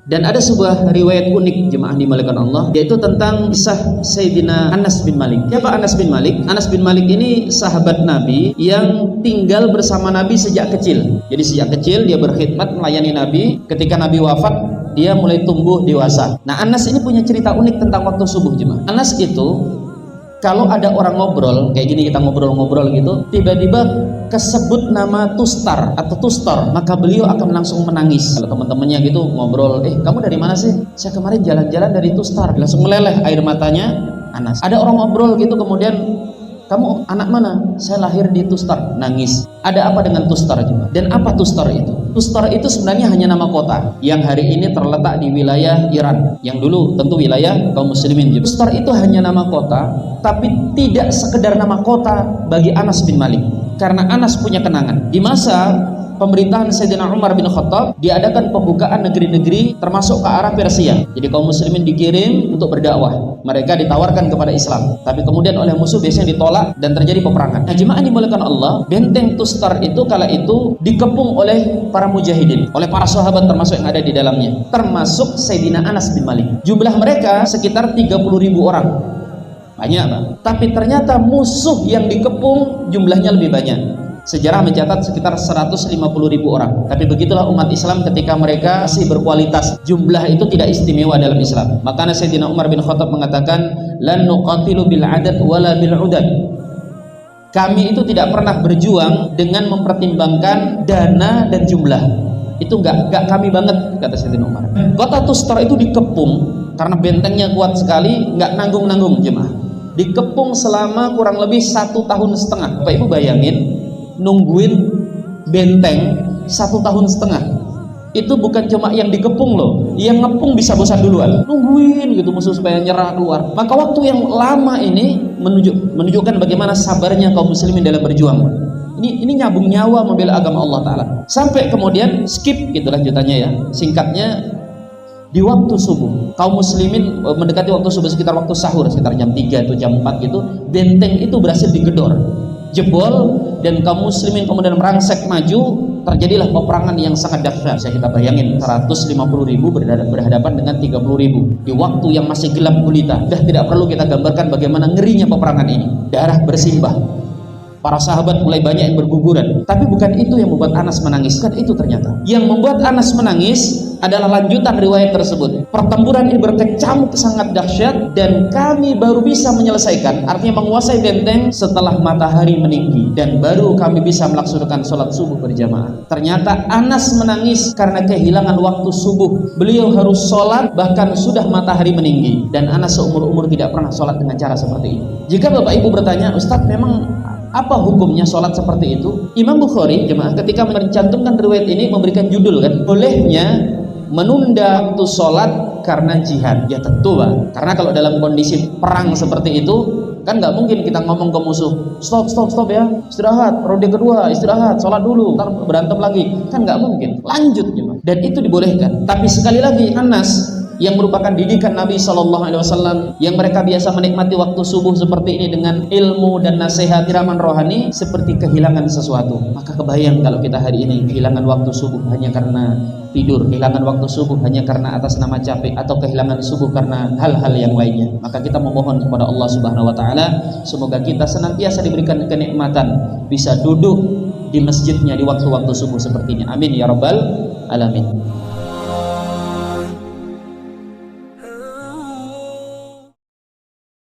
Dan ada sebuah riwayat unik jemaah dimuliakan Allah, yaitu tentang kisah Sayyidina Anas bin Malik. Siapa Anas bin Malik? Anas bin Malik ini sahabat Nabi yang tinggal bersama Nabi sejak kecil. Jadi sejak kecil dia berkhidmat melayani Nabi. Ketika Nabi wafat, dia mulai tumbuh dewasa. Nah, Anas ini punya cerita unik tentang waktu subuh jemaah. Anas itu kalau ada orang ngobrol kayak gini, kita ngobrol-ngobrol gitu, tiba-tiba kesebut nama Tustar atau Tustar, maka beliau akan langsung menangis. Kalau teman-temannya gitu ngobrol, kamu dari mana sih? Saya kemarin jalan-jalan dari Tustar. Langsung meleleh air matanya Anas. Ada orang ngobrol gitu, kemudian kamu anak mana? Saya lahir di Tustar. Nangis. Ada apa dengan Tustar juga? Dan apa Tustar itu? Tustar itu sebenarnya hanya nama kota yang hari ini terletak di wilayah Iran, yang dulu tentu wilayah kaum muslimin. Tustar itu hanya nama kota, tapi tidak sekedar nama kota bagi Anas bin Malik, karena Anas punya kenangan. Di masa pemerintahan Sayyidina Umar bin Khattab diadakan pembukaan negeri-negeri termasuk ke arah Persia. Jadi kaum muslimin dikirim untuk berdakwah. Mereka ditawarkan kepada Islam, tapi kemudian oleh musuh biasanya ditolak dan terjadi peperangan. Nah, jemaah dimuliakan Allah, benteng Tustar itu kala itu dikepung oleh para mujahidin, oleh para sahabat termasuk yang ada di dalamnya, termasuk Sayyidina Anas bin Malik. Jumlah mereka sekitar 30.000 orang. Banyak, Pak. Tapi ternyata musuh yang dikepung jumlahnya lebih banyak. Sejarah mencatat sekitar 150.000 orang. Tapi begitulah umat Islam ketika mereka masih berkualitas. Jumlah itu tidak istimewa dalam Islam. Makanya Sayyidina Umar bin Khattab mengatakan, lan nuqatilu bil adad wala bil udad. Kami itu tidak pernah berjuang dengan mempertimbangkan dana dan jumlah. Itu enggak kami banget, kata Sayyidina Umar. Kota Tustar itu dikepung karena bentengnya kuat sekali, enggak nanggung-nanggung jemaah. Dikepung selama kurang lebih 1,5 tahun. Bapak Ibu bayangin, nungguin benteng 1,5 tahun. Itu bukan cuma yang dikepung loh, yang ngepung bisa bosan duluan, nungguin gitu musuh supaya nyerah keluar. Maka waktu yang lama ini menunjukkan bagaimana sabarnya kaum muslimin dalam berjuang. Ini nyabung nyawa membela agama Allah Ta'ala. Sampai kemudian skip gitu lanjutannya ya. Singkatnya, di waktu subuh kaum muslimin mendekati waktu subuh, sekitar waktu sahur, sekitar jam 3 atau jam 4 gitu, benteng itu berhasil digedor, jebol, dan kaum muslimin kemudian merangsek maju. Terjadilah peperangan yang sangat dahsyat. Bisa kita bayangin, 150.000 berhadapan dengan 30.000 di waktu yang masih gelap gulita. Dah tidak perlu kita gambarkan bagaimana ngerinya peperangan ini. Darah bersimbah, para sahabat mulai banyak yang berguguran. Tapi bukan itu yang membuat Anas menangis. Bukan itu ternyata. Yang membuat Anas menangis adalah lanjutan riwayat tersebut. Pertempuran ini berkecamuk sangat dahsyat dan kami baru bisa menyelesaikan, artinya menguasai benteng setelah matahari meninggi, dan baru kami bisa melaksanakan sholat subuh berjamaah. Ternyata Anas menangis karena kehilangan waktu subuh. Beliau harus sholat bahkan sudah matahari meninggi, dan Anas seumur-umur tidak pernah sholat dengan cara seperti ini. Jika Bapak Ibu bertanya, Ustadz memang apa hukumnya sholat seperti itu? Imam Bukhari jemaah ketika mencantumkan riwayat ini memberikan judul kan, bolehnya menunda waktu sholat karena jihad. Ya tentu Pak, karena kalau dalam kondisi perang seperti itu kan nggak mungkin kita ngomong ke musuh, stop ya, istirahat, ronde kedua istirahat, sholat dulu, ntar berantem lagi, kan nggak mungkin, lanjut ya. Dan itu dibolehkan. Tapi sekali lagi, Anas yang merupakan didikan Nabi SAW, yang mereka biasa menikmati waktu subuh seperti ini dengan ilmu dan nasihat siraman rohani, seperti kehilangan sesuatu. Maka kebayang kalau kita hari ini kehilangan waktu subuh hanya karena tidur, kehilangan waktu subuh hanya karena atas nama capek, atau kehilangan subuh karena hal-hal yang lainnya. Maka kita memohon kepada Allah Subhanahu wa Ta'ala, semoga kita senantiasa diberikan kenikmatan bisa duduk di masjidnya di waktu-waktu subuh seperti ini. Amin ya rabbal alamin.